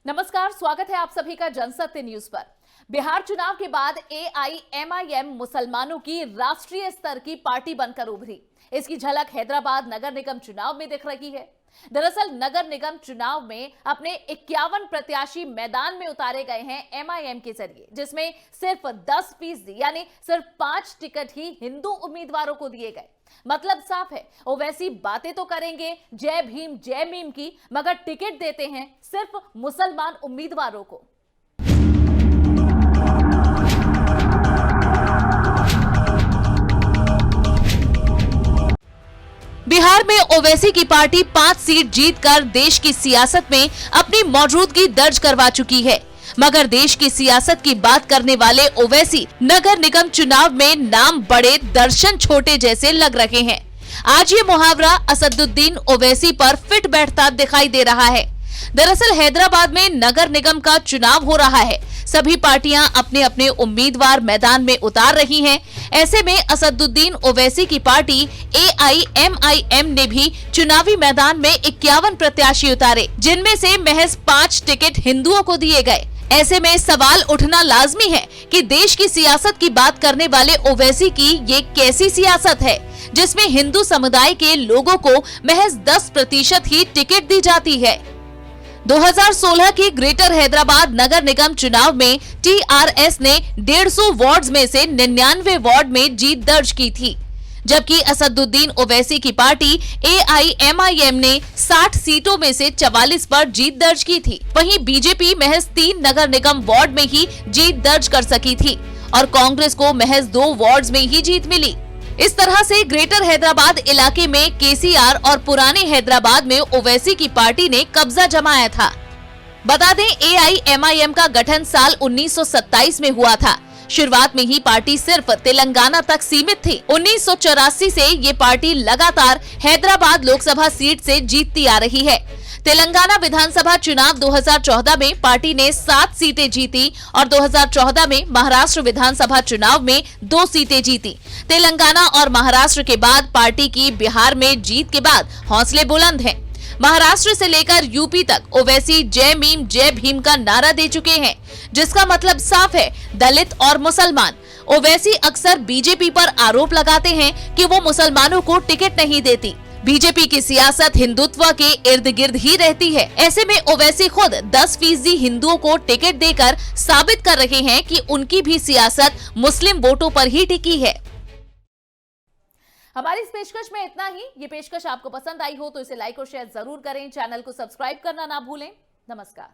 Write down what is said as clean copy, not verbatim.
नमस्कार, स्वागत है आप सभी का जनसत्य न्यूज पर। बिहार चुनाव के बाद एआईएमआईएम मुसलमानों की राष्ट्रीय स्तर की पार्टी बनकर उभरी। इसकी झलक हैदराबाद नगर निगम चुनाव में दिख रही है। दरअसल नगर निगम चुनाव में अपने 51 प्रत्याशी मैदान में उतारे गए हैं एमआईएम के जरिए, जिसमें सिर्फ 10% यानी सिर्फ 5 टिकट ही हिंदू उम्मीदवारों को दिए गए। मतलब साफ है, ओवैसी बातें तो करेंगे जय भीम जय मीम की, मगर टिकट देते हैं सिर्फ मुसलमान उम्मीदवारों को। बिहार में ओवैसी की पार्टी 5 सीट जीतकर देश की सियासत में अपनी मौजूदगी दर्ज करवा चुकी है, मगर देश की सियासत की बात करने वाले ओवैसी नगर निगम चुनाव में नाम बड़े दर्शन छोटे जैसे लग रहे हैं। आज ये मुहावरा असदुद्दीन ओवैसी पर फिट बैठता दिखाई दे रहा है। दरअसल हैदराबाद में नगर निगम का चुनाव हो रहा है। सभी पार्टियां अपने अपने उम्मीदवार मैदान में उतार रही हैं। ऐसे में असदुद्दीन ओवैसी की पार्टी एआईएमआईएम ने भी चुनावी मैदान में 51 प्रत्याशी उतारे, जिनमें से महज 5 टिकट हिंदुओं को दिए गए। ऐसे में सवाल उठना लाजमी है कि देश की सियासत की बात करने वाले ओवैसी की ये कैसी सियासत है, जिसमें हिंदू समुदाय के लोगों को महज 10% ही टिकट दी जाती है। 2016 की ग्रेटर हैदराबाद नगर निगम चुनाव में टीआरएस ने 150 वार्ड्स में से 99 वार्ड में जीत दर्ज की थी, जबकि असदुद्दीन ओवैसी की पार्टी एआईएमआईएम ने 60 सीटों में से 44 पर जीत दर्ज की थी। वहीं बीजेपी महज 3 नगर निगम वार्ड में ही जीत दर्ज कर सकी थी और कांग्रेस को महज 2 वार्ड्स में ही जीत मिली। इस तरह से ग्रेटर हैदराबाद इलाके में केसीआर और पुराने हैदराबाद में ओवैसी की पार्टी ने कब्जा जमाया था। बता दें, एआईएमआईएम का गठन साल 1927 में हुआ था। शुरुआत में ही पार्टी सिर्फ तेलंगाना तक सीमित थी। 1984 से ये पार्टी लगातार हैदराबाद लोकसभा सीट से जीतती आ रही है। तेलंगाना विधानसभा चुनाव 2014 में पार्टी ने 7 सीटें जीती और 2014 में महाराष्ट्र विधानसभा चुनाव में 2 सीटें जीती। तेलंगाना और महाराष्ट्र के बाद पार्टी की बिहार में जीत के बाद हौसले बुलंद हैं। महाराष्ट्र से लेकर यूपी तक ओवैसी जय मीम जय भीम का नारा दे चुके हैं, जिसका मतलब साफ है, दलित और मुसलमान। ओवैसी अक्सर बीजेपी पर आरोप लगाते हैं कि वो मुसलमानों को टिकट नहीं देती। बीजेपी की सियासत हिंदुत्व के इर्द गिर्द ही रहती है। ऐसे में ओवैसी खुद 10% हिंदुओं को टिकट देकर साबित कर रहे हैं कि उनकी भी सियासत मुस्लिम वोटों पर ही टिकी है। हमारी इस पेशकश में इतना ही। ये पेशकश आपको पसंद आई हो तो इसे लाइक और शेयर जरूर करें। चैनल को सब्सक्राइब करना ना भूलें। नमस्कार।